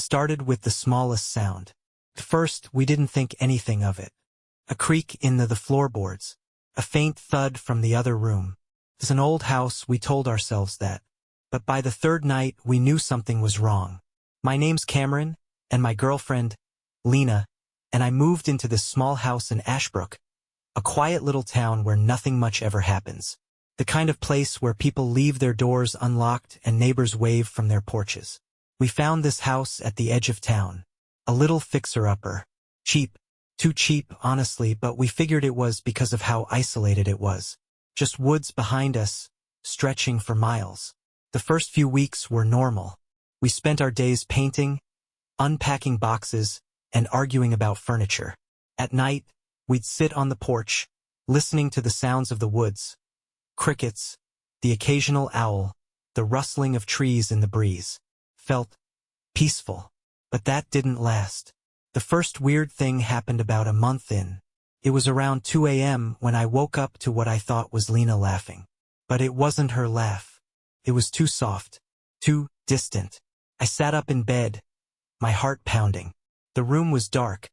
started with the smallest sound. At first, we didn't think anything of it. A creak in the floorboards. A faint thud from the other room. It's an old house, we told ourselves that. But by the third night, we knew something was wrong. My name's Cameron, and my girlfriend, Lena, and I moved into this small house in Ashbrook, a quiet little town where nothing much ever happens. The kind of place where people leave their doors unlocked and neighbors wave from their porches. We found this house at the edge of town. A little fixer-upper. Cheap. Too cheap, honestly, but we figured it was because of how isolated it was. Just woods behind us, stretching for miles. The first few weeks were normal. We spent our days painting, unpacking boxes, and arguing about furniture. At night, we'd sit on the porch, listening to the sounds of the woods. Crickets, the occasional owl, the rustling of trees in the breeze. Felt peaceful. But that didn't last. The first weird thing happened about a month in. It was around 2 a.m. when I woke up to what I thought was Lena laughing. But it wasn't her laugh. It was too soft, too distant. I sat up in bed, my heart pounding. The room was dark,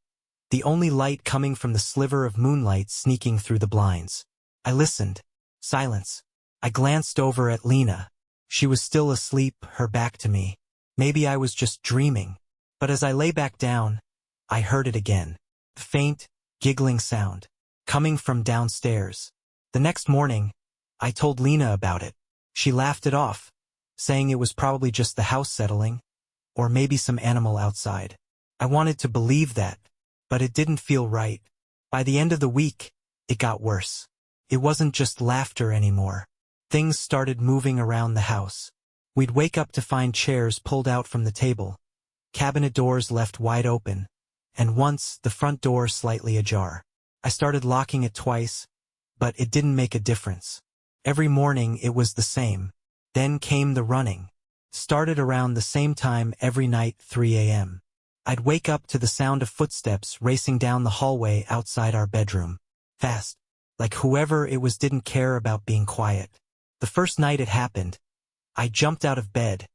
the only light coming from the sliver of moonlight sneaking through the blinds. I listened. Silence. I glanced over at Lena. She was still asleep, her back to me. Maybe I was just dreaming. But as I lay back down, I heard it again. The faint, giggling sound, coming from downstairs. The next morning, I told Lena about it. She laughed it off, saying it was probably just the house settling, or maybe some animal outside. I wanted to believe that, but it didn't feel right. By the end of the week, it got worse. It wasn't just laughter anymore. Things started moving around the house. We'd wake up to find chairs pulled out from the table, cabinet doors left wide open, and once the front door slightly ajar. I started locking it twice, but it didn't make a difference. Every morning it was the same. Then came the running. Started around the same time every night, 3 a.m. I'd wake up to the sound of footsteps racing down the hallway outside our bedroom. Fast. Like whoever it was didn't care about being quiet. The first night it happened, I jumped out of bed,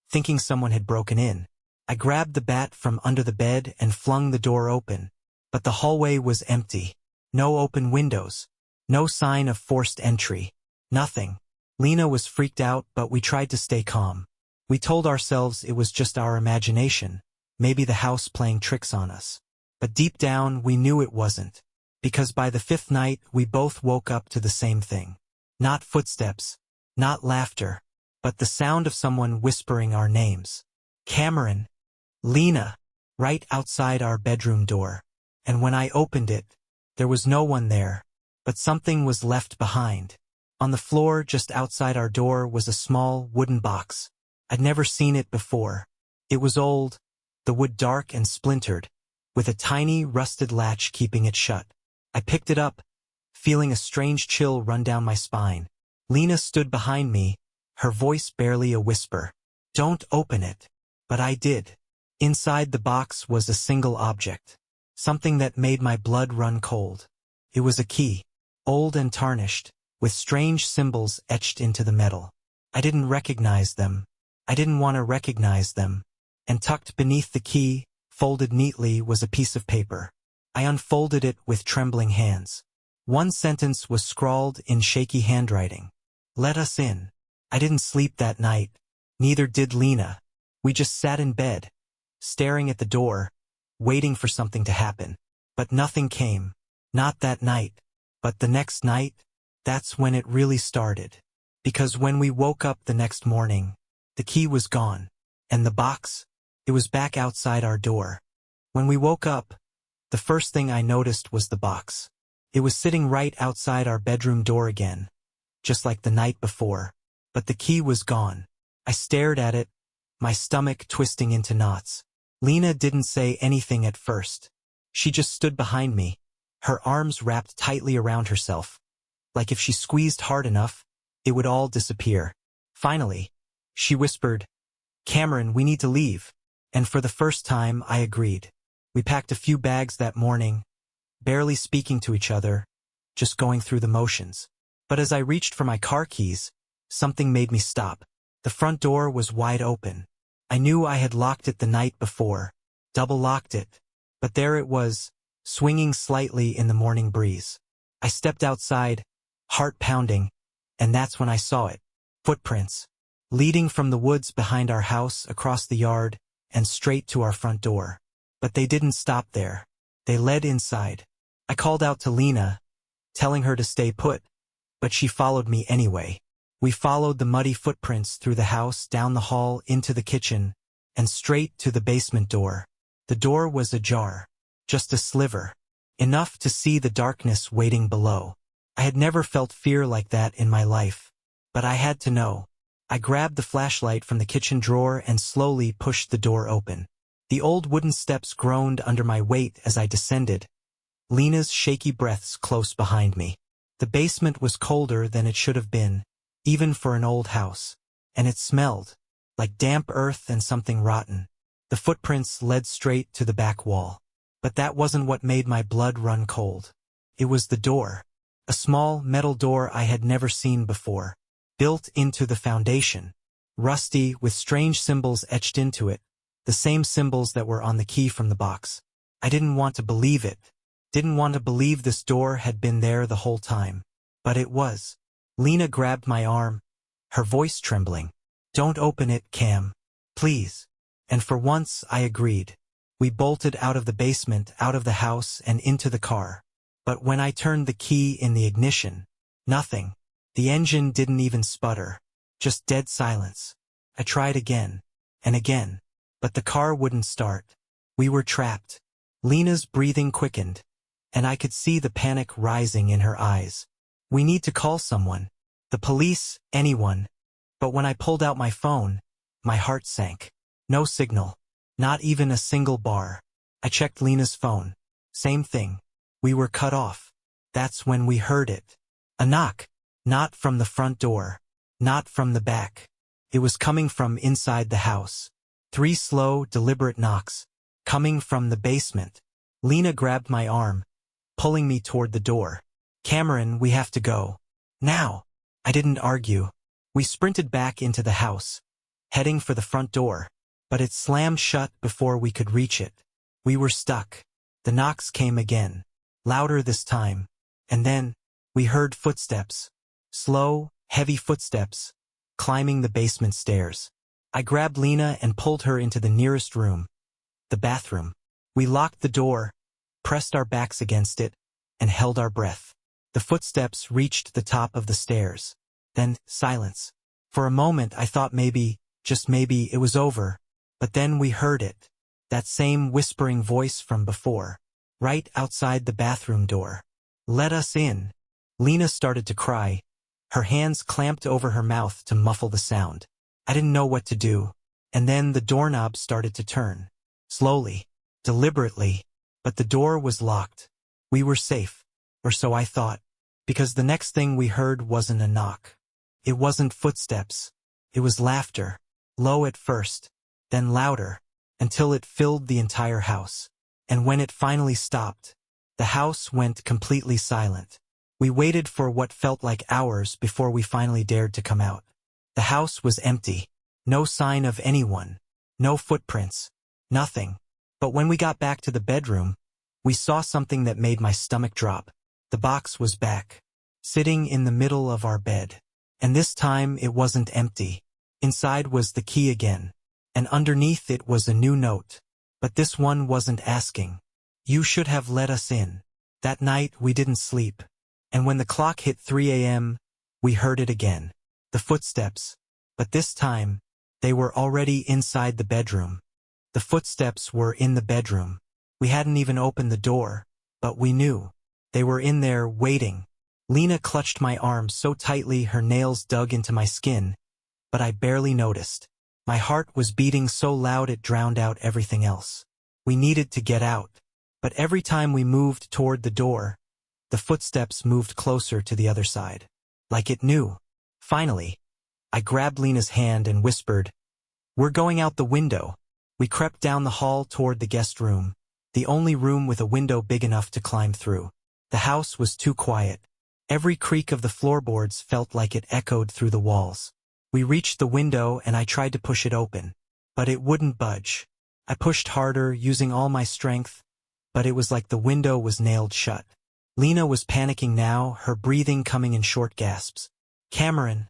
thinking someone had broken in. I grabbed the bat from under the bed and flung the door open. But the hallway was empty. No open windows. No sign of forced entry. Nothing. Lena was freaked out, but we tried to stay calm. We told ourselves it was just our imagination, maybe the house playing tricks on us. But deep down, we knew it wasn't. Because by the fifth night, we both woke up to the same thing. Not footsteps, not laughter, but the sound of someone whispering our names. Cameron. Lena. Right outside our bedroom door. And when I opened it, there was no one there, but something was left behind. On the floor just outside our door was a small wooden box. I'd never seen it before. It was old, the wood dark and splintered, with a tiny rusted latch keeping it shut. I picked it up, feeling a strange chill run down my spine. Lena stood behind me, her voice barely a whisper. Don't open it. But I did. Inside the box was a single object. Something that made my blood run cold. It was a key, old and tarnished, with strange symbols etched into the metal. I didn't recognize them. I didn't want to recognize them. And tucked beneath the key, folded neatly, was a piece of paper. I unfolded it with trembling hands. One sentence was scrawled in shaky handwriting. Let us in. I didn't sleep that night. Neither did Lena. We just sat in bed, staring at the door, waiting for something to happen. But nothing came. Not that night. But the next night, that's when it really started. Because when we woke up the next morning, the key was gone. And the box? It was back outside our door. When we woke up, the first thing I noticed was the box. It was sitting right outside our bedroom door again, just like the night before. But the key was gone. I stared at it, my stomach twisting into knots. Lena didn't say anything at first. She just stood behind me, her arms wrapped tightly around herself. Like if she squeezed hard enough, it would all disappear. Finally, she whispered, Cameron, we need to leave. And for the first time, I agreed. We packed a few bags that morning, barely speaking to each other, just going through the motions. But as I reached for my car keys, something made me stop. The front door was wide open. I knew I had locked it the night before, double-locked it, but there it was, swinging slightly in the morning breeze. I stepped outside, heart pounding, and that's when I saw it. Footprints, leading from the woods behind our house across the yard and straight to our front door. But they didn't stop there. They led inside. I called out to Lena, telling her to stay put, but she followed me anyway. We followed the muddy footprints through the house, down the hall, into the kitchen, and straight to the basement door. The door was ajar, just a sliver, enough to see the darkness waiting below. I had never felt fear like that in my life, but I had to know. I grabbed the flashlight from the kitchen drawer and slowly pushed the door open. The old wooden steps groaned under my weight as I descended, Lena's shaky breaths close behind me. The basement was colder than it should have been, even for an old house, and it smelled like damp earth and something rotten. The footprints led straight to the back wall. But that wasn't what made my blood run cold. It was the door. A small metal door I had never seen before, built into the foundation, rusty with strange symbols etched into it, the same symbols that were on the key from the box. I didn't want to believe it. Didn't want to believe this door had been there the whole time. But it was. Lena grabbed my arm, her voice trembling. "Don't open it, Cam. Please." And for once I agreed. We bolted out of the basement, out of the house, and into the car. But when I turned the key in the ignition, nothing. The engine didn't even sputter. Just dead silence. I tried again, and again. But the car wouldn't start. We were trapped. Lena's breathing quickened, and I could see the panic rising in her eyes. "We need to call someone. The police, anyone." But when I pulled out my phone, my heart sank. No signal. Not even a single bar. I checked Lena's phone. Same thing. We were cut off. That's when we heard it. A knock. Not from the front door. Not from the back. It was coming from inside the house. 3 slow, deliberate knocks. Coming from the basement. Lena grabbed my arm, pulling me toward the door. "Cameron, we have to go. Now." I didn't argue. We sprinted back into the house, heading for the front door. But it slammed shut before we could reach it. We were stuck. The knocks came again, louder this time, and then we heard footsteps. Slow, heavy footsteps, climbing the basement stairs. I grabbed Lena and pulled her into the nearest room, the bathroom. We locked the door, pressed our backs against it, and held our breath. The footsteps reached the top of the stairs. Then, silence. For a moment I thought maybe, just maybe, it was over. But then we heard it. That same whispering voice from before. Right outside the bathroom door. "Let us in." Lena started to cry. Her hands clamped over her mouth to muffle the sound. I didn't know what to do. And then the doorknob started to turn. Slowly. Deliberately. But the door was locked. We were safe. Or so I thought. Because the next thing we heard wasn't a knock. It wasn't footsteps. It was laughter. Low at first. Then louder, until it filled the entire house. And when it finally stopped, the house went completely silent. We waited for what felt like hours before we finally dared to come out. The house was empty. No sign of anyone. No footprints. Nothing. But when we got back to the bedroom, we saw something that made my stomach drop. The box was back, sitting in the middle of our bed. And this time it wasn't empty. Inside was the key again. And underneath it was a new note. But this one wasn't asking. "You should have let us in." That night we didn't sleep. And when the clock hit 3 a.m., we heard it again. The footsteps. But this time, they were already inside the bedroom. The footsteps were in the bedroom. We hadn't even opened the door, but we knew. They were in there, waiting. Lena clutched my arm so tightly her nails dug into my skin, but I barely noticed. My heart was beating so loud it drowned out everything else. We needed to get out. But every time we moved toward the door, the footsteps moved closer to the other side. Like it knew. Finally, I grabbed Lena's hand and whispered, "We're going out the window." We crept down the hall toward the guest room, the only room with a window big enough to climb through. The house was too quiet. Every creak of the floorboards felt like it echoed through the walls. We reached the window and I tried to push it open. but it wouldn't budge. I pushed harder, using all my strength, but it was like the window was nailed shut. Lena was panicking now, her breathing coming in short gasps. Cameron,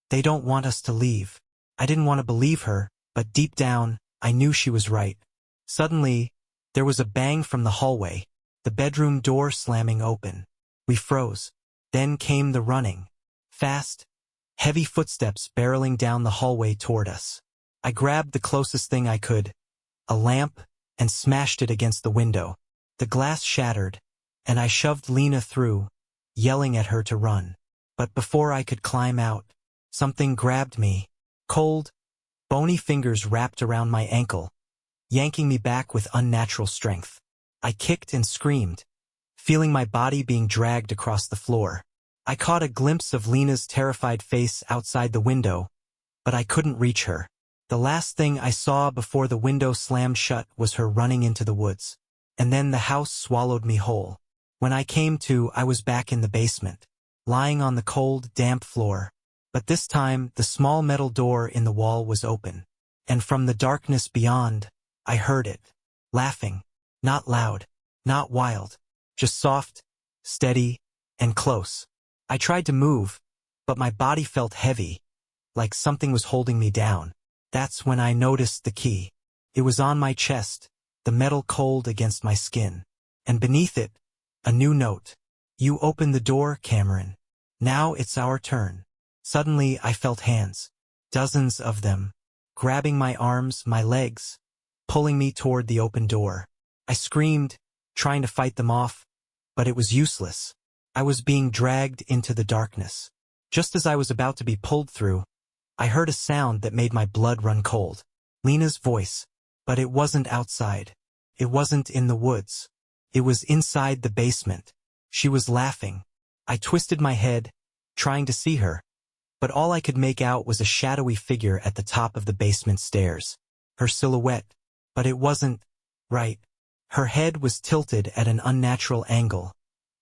they don't want us to leave. I didn't want to believe her, but deep down, I knew she was right. Suddenly, there was a bang from the hallway, the bedroom door slamming open. We froze. Then came the running. Fast, heavy footsteps barreling down the hallway toward us. I grabbed the closest thing I could, a lamp, and smashed it against the window. The glass shattered, and I shoved Lena through, yelling at her to run. But before I could climb out, something grabbed me. Cold, bony fingers wrapped around my ankle, yanking me back with unnatural strength. I kicked and screamed, feeling my body being dragged across the floor. I caught a glimpse of Lena's terrified face outside the window, but I couldn't reach her. The last thing I saw before the window slammed shut was her running into the woods. And then the house swallowed me whole. When I came to, I was back in the basement, lying on the cold, damp floor. But this time, the small metal door in the wall was open. And from the darkness beyond, I heard it, laughing. Not loud, not wild, just soft, steady, and close. I tried to move, but my body felt heavy, like something was holding me down. That's when I noticed the key. It was on my chest, the metal cold against my skin. And beneath it, a new note. You opened the door, Cameron. Now it's our turn. Suddenly I felt hands, dozens of them, grabbing my arms, my legs, pulling me toward the open door. I screamed, trying to fight them off, but it was useless. I was being dragged into the darkness. Just as I was about to be pulled through, I heard a sound that made my blood run cold. Lena's voice, but it wasn't outside. It wasn't in the woods. It was inside the basement. She was laughing. I twisted my head, trying to see her, but all I could make out was a shadowy figure at the top of the basement stairs. Her silhouette, but it wasn't right. Her head was tilted at an unnatural angle,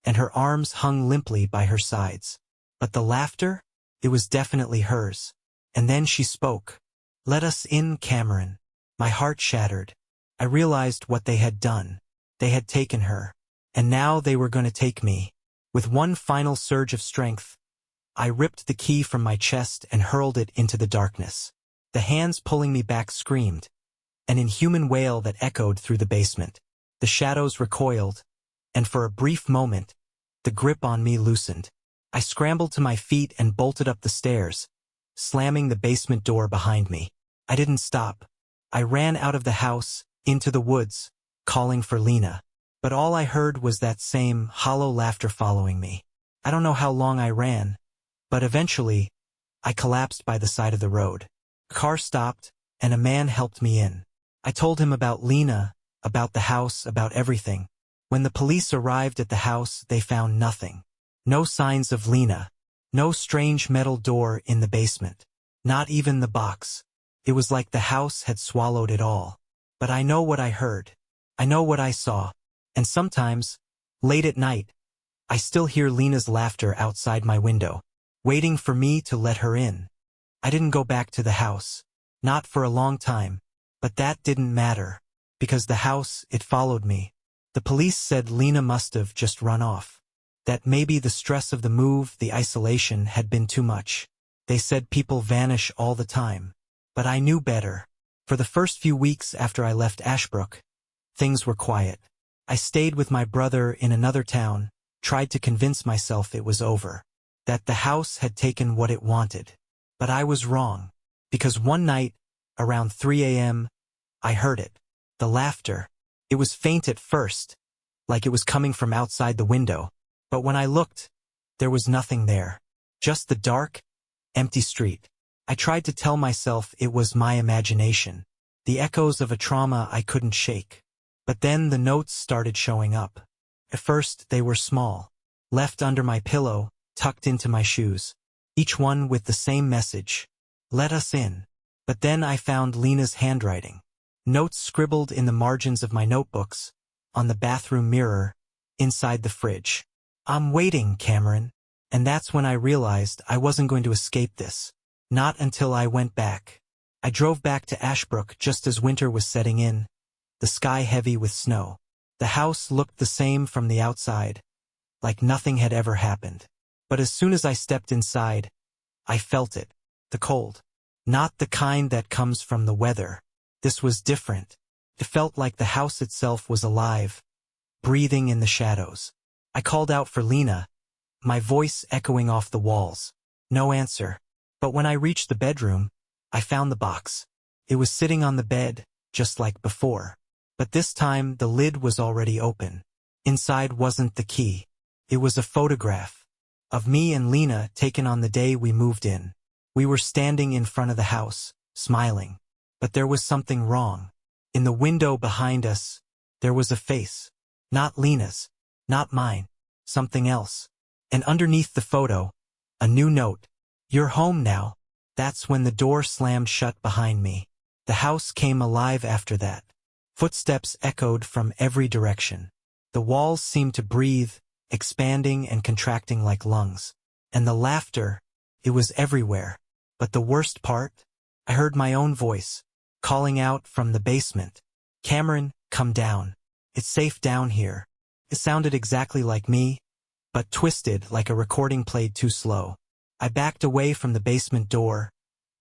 and her arms hung limply by her sides. But the laughter? It was definitely hers. And then she spoke. Let us in, Cameron. My heart shattered. I realized what they had done. They had taken her. And now they were going to take me. With one final surge of strength, I ripped the key from my chest and hurled it into the darkness. The hands pulling me back screamed, an inhuman wail that echoed through the basement. The shadows recoiled, and for a brief moment, the grip on me loosened. I scrambled to my feet and bolted up the stairs, slamming the basement door behind me. I didn't stop. I ran out of the house, into the woods, calling for Lena. But all I heard was that same hollow laughter following me. I don't know how long I ran, but eventually, I collapsed by the side of the road. A car stopped, and a man helped me in. I told him about Lena, about the house, about everything. When the police arrived at the house, they found nothing. No signs of Lena. No strange metal door in the basement. Not even the box. It was like the house had swallowed it all. But I know what I heard. I know what I saw. And sometimes, late at night, I still hear Lena's laughter outside my window, waiting for me to let her in. I didn't go back to the house. Not for a long time. But that didn't matter. Because the house, it followed me. The police said Lena must have just run off. That maybe the stress of the move, the isolation, had been too much. They said people vanish all the time. But I knew better. For the first few weeks after I left Ashbrook, things were quiet. I stayed with my brother in another town, tried to convince myself it was over. That the house had taken what it wanted. But I was wrong. Because one night, around 3 a.m., I heard it. The laughter. It was faint at first, like it was coming from outside the window. But when I looked, there was nothing there. Just the dark, empty street. I tried to tell myself it was my imagination. The echoes of a trauma I couldn't shake. But then the notes started showing up. At first, they were small. Left under my pillow, tucked into my shoes. Each one with the same message. Let us in. But then I found Lena's handwriting. Notes scribbled in the margins of my notebooks, on the bathroom mirror, inside the fridge. I'm waiting, Cameron. And that's when I realized I wasn't going to escape this. Not until I went back. I drove back to Ashbrook just as winter was setting in, the sky heavy with snow. The house looked the same from the outside, like nothing had ever happened. But as soon as I stepped inside, I felt it, the cold. Not the kind that comes from the weather. This was different. It felt like the house itself was alive, breathing in the shadows. I called out for Lena, my voice echoing off the walls. No answer. But when I reached the bedroom, I found the box. It was sitting on the bed, just like before. But this time the lid was already open. Inside wasn't the key. It was a photograph of me and Lena taken on the day we moved in. We were standing in front of the house, smiling. But there was something wrong. In the window behind us, there was a face. Not Lena's. Not mine. Something else. And underneath the photo, a new note. "You're home now." That's when the door slammed shut behind me. The house came alive after that. Footsteps echoed from every direction. The walls seemed to breathe, expanding and contracting like lungs. And the laughter, it was everywhere. But the worst part? I heard my own voice, calling out from the basement. "Cameron, come down. It's safe down here." It sounded exactly like me, but twisted like a recording played too slow. I backed away from the basement door,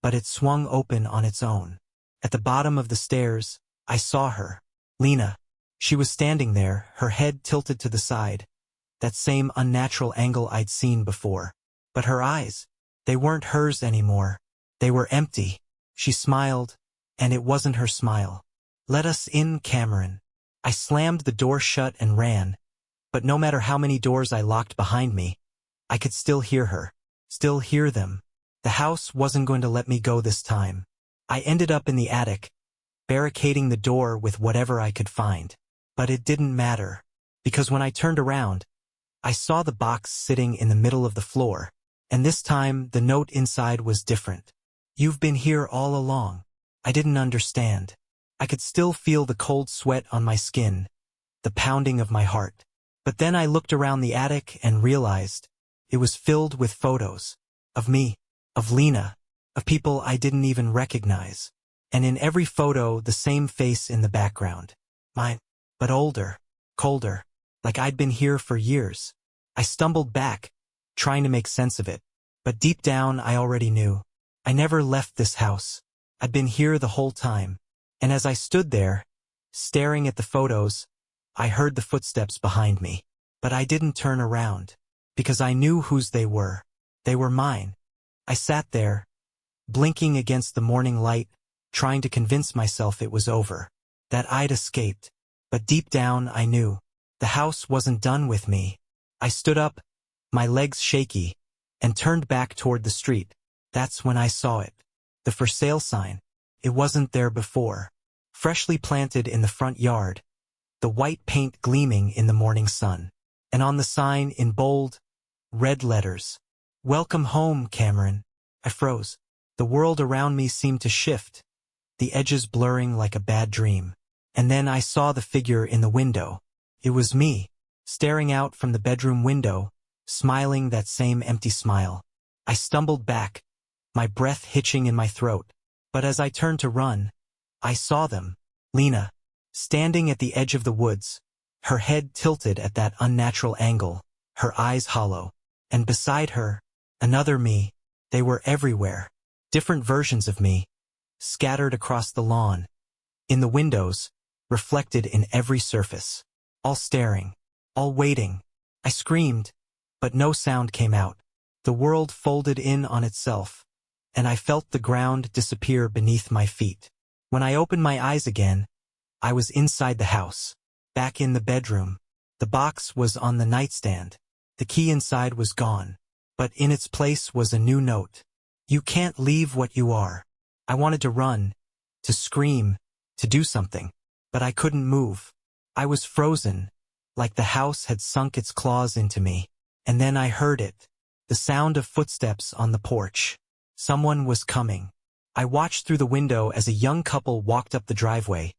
but it swung open on its own. At the bottom of the stairs, I saw her. Lena. She was standing there, her head tilted to the side. That same unnatural angle I'd seen before. But her eyes, they weren't hers anymore. They were empty. She smiled, and it wasn't her smile. "Let us in, Cameron." I slammed the door shut and ran. But no matter how many doors I locked behind me, I could still hear her. Still hear them. The house wasn't going to let me go this time. I ended up in the attic, barricading the door with whatever I could find. But it didn't matter, because when I turned around, I saw the box sitting in the middle of the floor, and this time the note inside was different. "You've been here all along." I didn't understand. I could still feel the cold sweat on my skin, the pounding of my heart. But then I looked around the attic and realized it was filled with photos. Of me, of Lena, of people I didn't even recognize. And in every photo, the same face in the background. Mine, but older, colder, like I'd been here for years. I stumbled back, trying to make sense of it. But deep down, I already knew. I never left this house. I'd been here the whole time. And as I stood there, staring at the photos, I heard the footsteps behind me. But I didn't turn around, because I knew whose they were. They were mine. I sat there, blinking against the morning light, trying to convince myself it was over, that I'd escaped. But deep down, I knew. The house wasn't done with me. I stood up, my legs shaky, and turned back toward the street. That's when I saw it. The for sale sign. It wasn't there before. Freshly planted in the front yard, the white paint gleaming in the morning sun. And on the sign, in bold, red letters, "Welcome home, Cameron." I froze. The world around me seemed to shift, the edges blurring like a bad dream. And then I saw the figure in the window. It was me, staring out from the bedroom window, smiling that same empty smile. I stumbled back, my breath hitching in my throat. But as I turned to run, I saw them. Lena, standing at the edge of the woods, her head tilted at that unnatural angle, her eyes hollow. And beside her, another me. They were everywhere. Different versions of me, scattered across the lawn. In the windows, reflected in every surface. All staring, all waiting. I screamed, but no sound came out. The world folded in on itself, and I felt the ground disappear beneath my feet. When I opened my eyes again, I was inside the house, back in the bedroom. The box was on the nightstand. The key inside was gone, but in its place was a new note. "You can't leave what you are." I wanted to run, to scream, to do something, but I couldn't move. I was frozen, like the house had sunk its claws into me. And then I heard it, the sound of footsteps on the porch. Someone was coming. I watched through the window as a young couple walked up the driveway,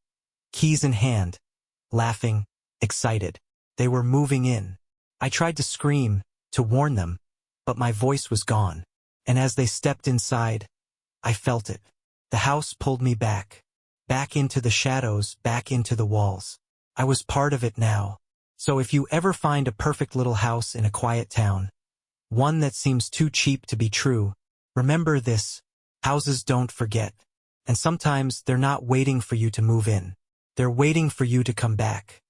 keys in hand, laughing, excited. They were moving in. I tried to scream, to warn them, but my voice was gone. And as they stepped inside, I felt it. The house pulled me back. Back into the shadows, back into the walls. I was part of it now. So if you ever find a perfect little house in a quiet town, one that seems too cheap to be true, remember this: houses don't forget. And sometimes they're not waiting for you to move in. They're waiting for you to come back.